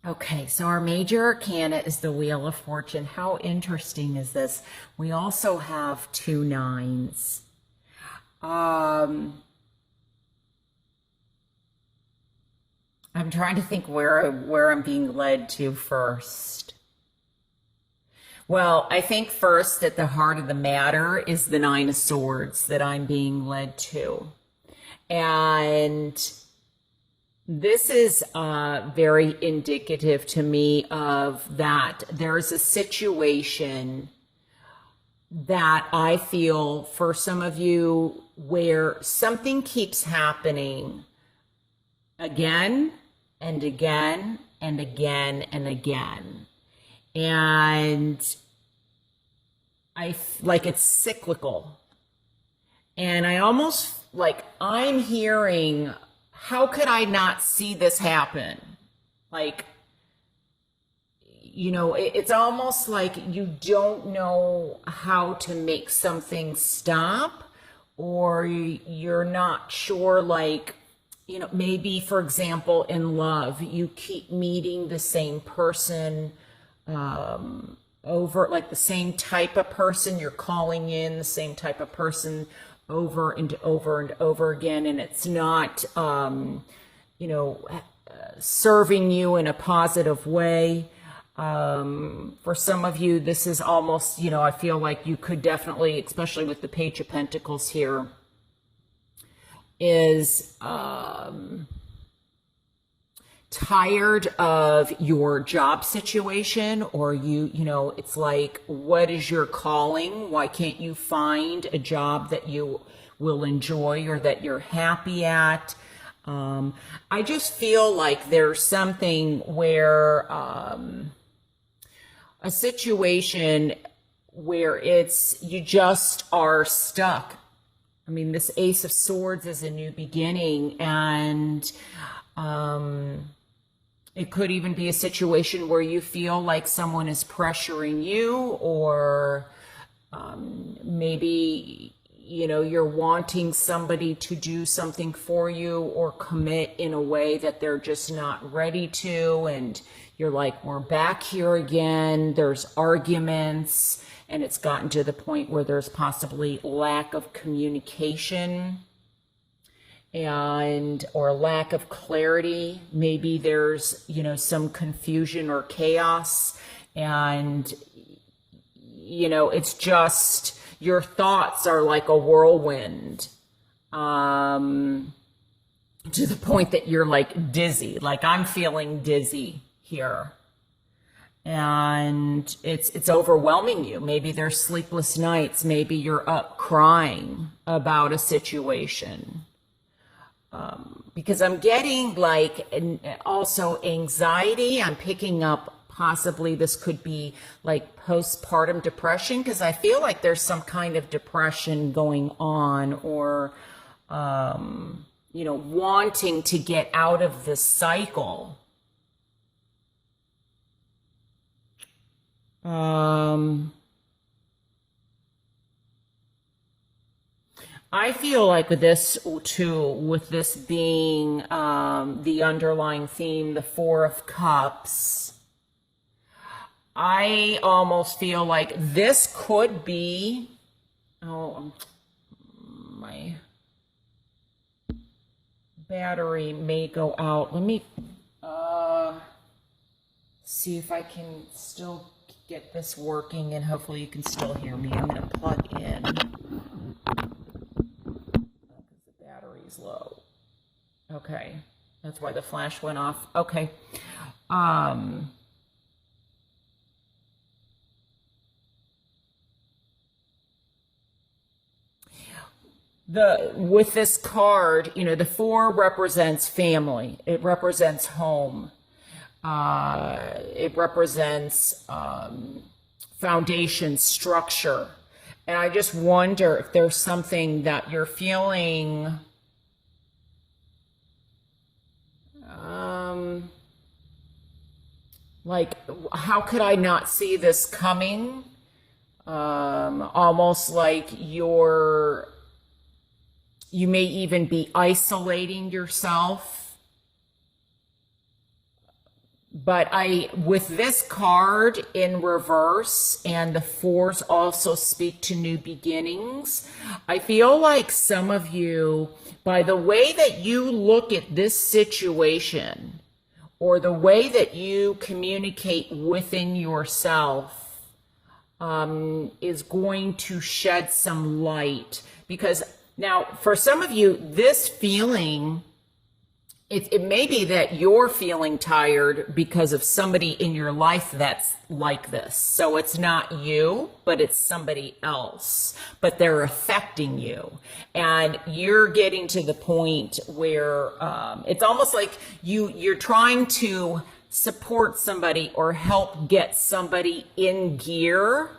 Okay, so our major arcana is the Wheel of Fortune. How interesting is this? We also have two nines. I'm trying to think where I'm being led to first. Well, I think first at the heart of the matter is the Nine of Swords that I'm being led to. And this is very indicative to me of that there's a situation that I feel for some of you where something keeps happening again and again and again and again. And like it's cyclical. And I almost like I'm hearing, how could I not see this happen? Like, you know, it's almost like you don't know how to make something stop, or you're not sure, like, you know, maybe for example, in love, you keep meeting the same person over, like the same type of person, you're calling in the same type of person over and over and over again, and it's not, you know, serving you in a positive way. For some of you, this is almost, you know, I feel like you could definitely, especially with the Page of Pentacles here, is tired of your job situation, or you know, it's like, what is your calling? Why can't you find a job that you will enjoy or that you're happy at? I just feel like there's something where a situation where it's, you just are stuck. I mean, this Ace of Swords is a new beginning, and it could even be a situation where you feel like someone is pressuring you, or maybe, you know, you're wanting somebody to do something for you or commit in a way that they're just not ready to. And you're like, we're back here again. There's arguments, and it's gotten to the point where there's possibly lack of communication and or lack of clarity. Maybe there's, you know, some confusion or chaos, and you know, it's just your thoughts are like a whirlwind, to the point that you're like dizzy. Like I'm feeling dizzy here, and it's overwhelming you. Maybe there's sleepless nights. Maybe you're up crying about a situation. Because I'm getting like, and also anxiety. I'm picking up possibly this could be like postpartum depression, because I feel like there's some kind of depression going on, or, you know, wanting to get out of this cycle. I feel like with this too, with this being the underlying theme, the Four of Cups, I almost feel like this could be, oh, my battery may go out. Let me see if I can still get this working, and hopefully you can still hear me. I'm going to plug in. Battery's low. Okay, that's why the flash went off. Okay. With this card, you know, the four represents family. It represents home. It represents foundation, structure. And I just wonder if there's something that you're feeling like, how could I not see this coming? Almost like you may even be isolating yourself. But with this card in reverse, and the fours also speak to new beginnings, I feel like some of you, by the way that you look at this situation, or the way that you communicate within yourself, is going to shed some light. Because now, for some of you, this feeling, it may be that you're feeling tired because of somebody in your life that's like this. So it's not you, but it's somebody else, but they're affecting you. And you're getting to the point where it's almost like you're trying to support somebody or help get somebody in gear,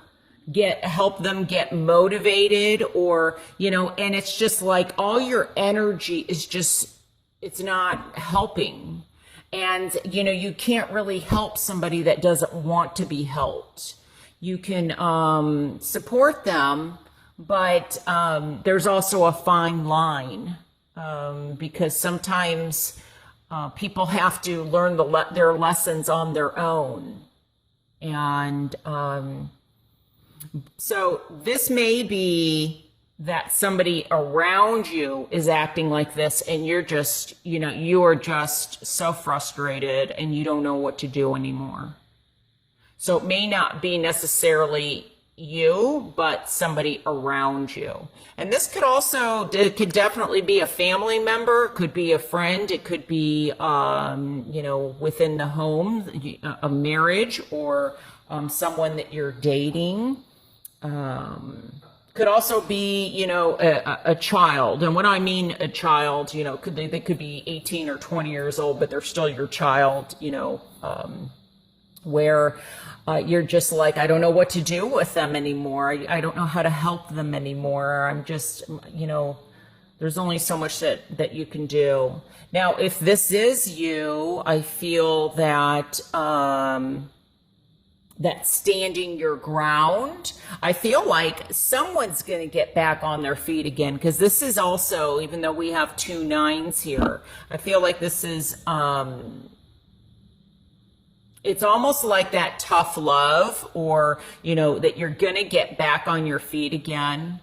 help them get motivated, or, and it's just like all your energy is just, it's not helping. And, you can't really help somebody that doesn't want to be helped. You can support them, but there's also a fine line, because sometimes people have to learn their lessons on their own. And so this may be that somebody around you is acting like this, and you're just, you are just so frustrated and you don't know what to do anymore. So it may not be necessarily you, but somebody around you. And this could also, it could definitely be a family member, it could be a friend, it could be, within the home, a marriage, or someone that you're dating. Could also be, a child. And when I mean a child, they could be 18 or 20 years old, but they're still your child, where you're just like, I don't know what to do with them anymore. I don't know how to help them anymore. I'm just, there's only so much that you can do. Now, if this is you, I feel that, that standing your ground, I feel like someone's going to get back on their feet again, because this is also, even though we have 2 9s here, I feel like this is, it's almost like that tough love, or, that you're going to get back on your feet again.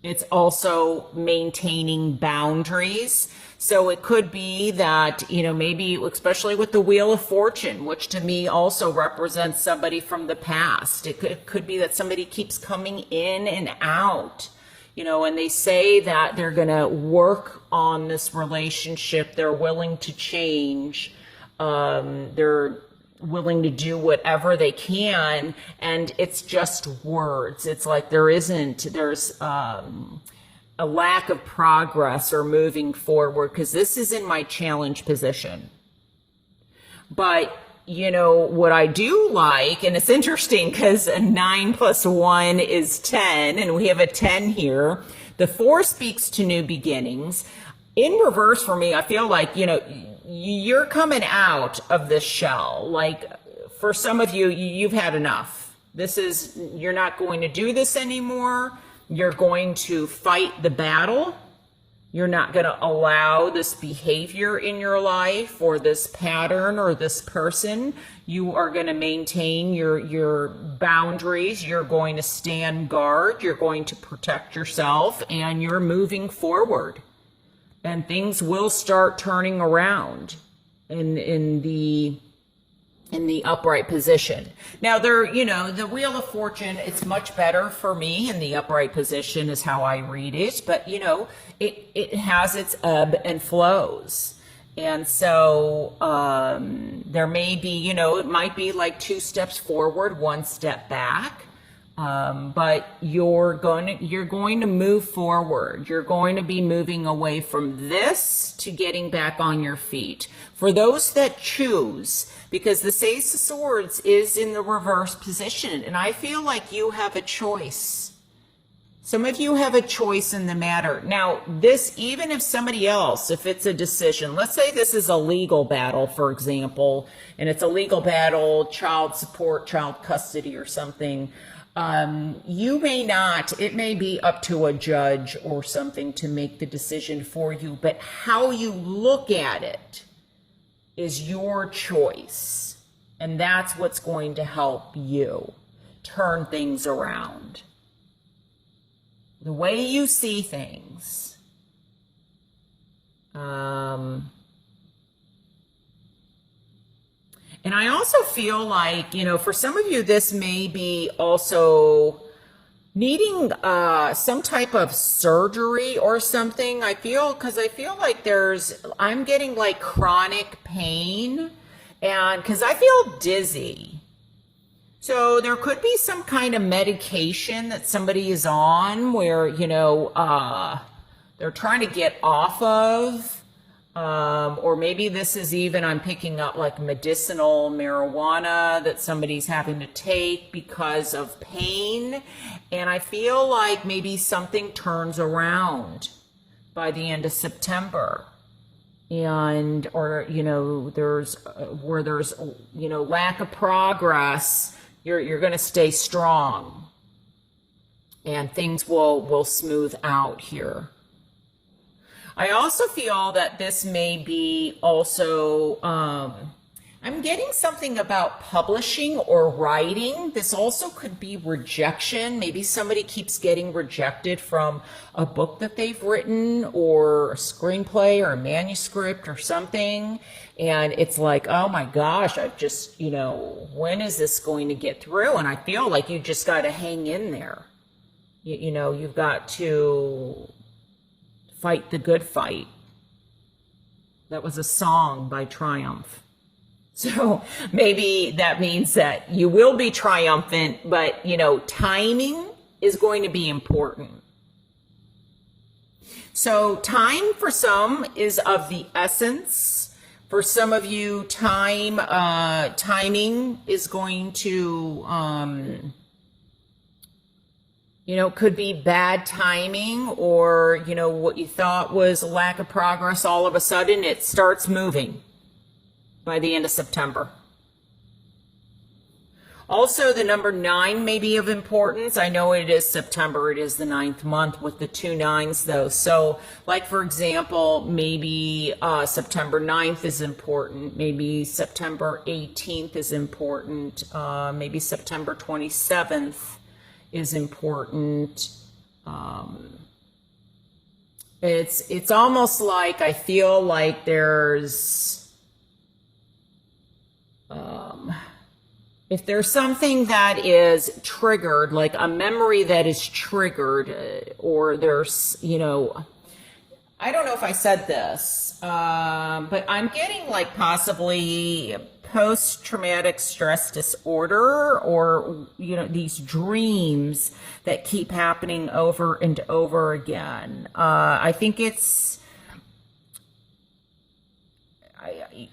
It's also maintaining boundaries. So it could be that, maybe, especially with the Wheel of Fortune, which to me also represents somebody from the past. It could be that somebody keeps coming in and out, and they say that they're going to work on this relationship. They're willing to change. They're willing to do whatever they can. And it's just words. It's like there's a lack of progress or moving forward, because this is in my challenge position. But, what I do like, and it's interesting because a 9 + 1 is 10, and we have a 10 here. The 4 speaks to new beginnings. In reverse for me, I feel like, you're coming out of this shell. Like, for some of you, you've had enough. You're not going to do this anymore. You're going to fight the battle. You're not going to allow this behavior in your life, or this pattern, or this person. You are going to maintain your boundaries. You're going to stand guard. You're going to protect yourself, and you're moving forward. And things will start turning around in the upright position. Now, the Wheel of Fortune, it's much better for me in the upright position is how I read it, but it has its ebb and flows. And so there may be, it might be like 2 steps forward, 1 step back. But you're going to move forward. You're going to be moving away from this to getting back on your feet. For those that choose, because the Ace of Swords is in the reverse position, and I feel like you have a choice. Some of you have a choice in the matter. Now, even if somebody else, if it's a decision, let's say this is a legal battle, for example, and it's a legal battle, child support, child custody or something, it may be up to a judge or something to make the decision for you, but how you look at it is your choice. And that's what's going to help you turn things around. The way you see things. And I also feel like, you know, for some of you, this may be also needing some type of surgery or something. Because I feel like I'm getting like chronic pain, and because I feel dizzy. So there could be some kind of medication that somebody is on where, you know, they're trying to get off of. Or maybe this is even, I'm picking up like medicinal marijuana that somebody's having to take because of pain. And I feel like maybe something turns around by the end of September. Or, you know, there's you know, lack of progress, you're going to stay strong and things will smooth out here. I also feel that this may be also, I'm getting something about publishing or writing. This also could be rejection. Maybe somebody keeps getting rejected from a book that they've written or a screenplay or a manuscript or something. And it's like, oh my gosh, I've just, you know, when is this going to get through? And I feel like you just got to hang in there. You know, you've got to fight the good fight. That was a song by Triumph. So maybe that means that you will be triumphant, but, you know, timing is going to be important. So time for some is of the essence. For some of you, timing is going to, you know, could be bad timing, or, you know, what you thought was a lack of progress, all of a sudden it starts moving by the end of September. Also, the number 9 may be of importance. I know it is September. It is the 9th month with the 2 9s though. So like, for example, maybe September 9th is important. Maybe September 18th is important. Maybe September 27th is important. It's almost like I feel like there's if there's something that is triggered, like a memory that is triggered, or there's, you know, I don't know if I said this, but I'm getting like possibly post-traumatic stress disorder, or, you know, these dreams that keep happening over and over again. I think it's,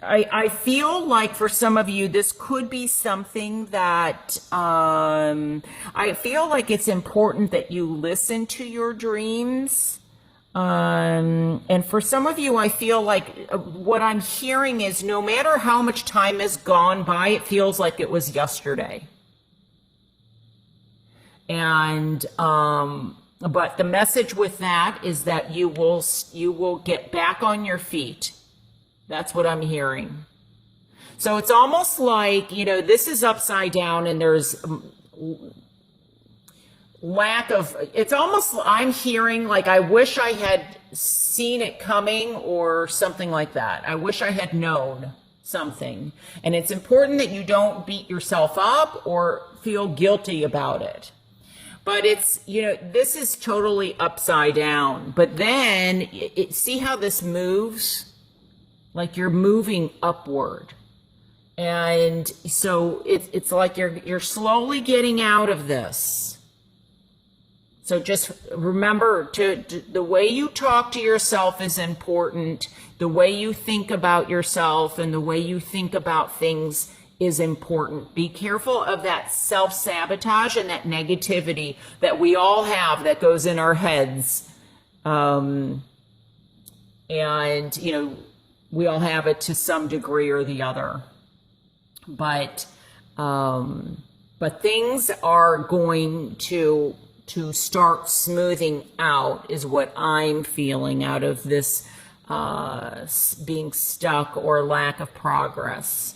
I feel like for some of you, this could be something that, I feel like it's important that you listen to your dreams. And for some of you, I feel like what I'm hearing is no matter how much time has gone by, it feels like it was yesterday. And, but the message with that is that you will get back on your feet. That's what I'm hearing. So it's almost like, you know, this is upside down and there's lack of, it's almost, I'm hearing like, I wish I had seen it coming or something like that. I wish I had known something. And it's important that you don't beat yourself up or feel guilty about it. But it's, you know, this is totally upside down. But then, see how this moves? Like you're moving upward. And so it's like you're slowly getting out of this. So just remember the way you talk to yourself is important. The way you think about yourself and the way you think about things is important. Be careful of that self-sabotage and that negativity that we all have that goes in our heads. And, you know, we all have it to some degree or the other. But things are going to start smoothing out is what I'm feeling out of this being stuck or lack of progress.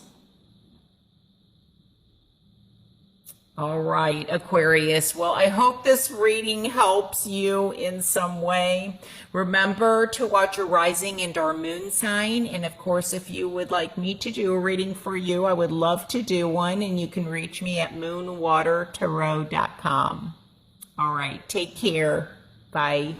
All right, Aquarius. Well, I hope this reading helps you in some way. Remember to watch your rising and our moon sign. And of course, if you would like me to do a reading for you, I would love to do one. And you can reach me at moonwatertarot.com. All right, take care. Bye.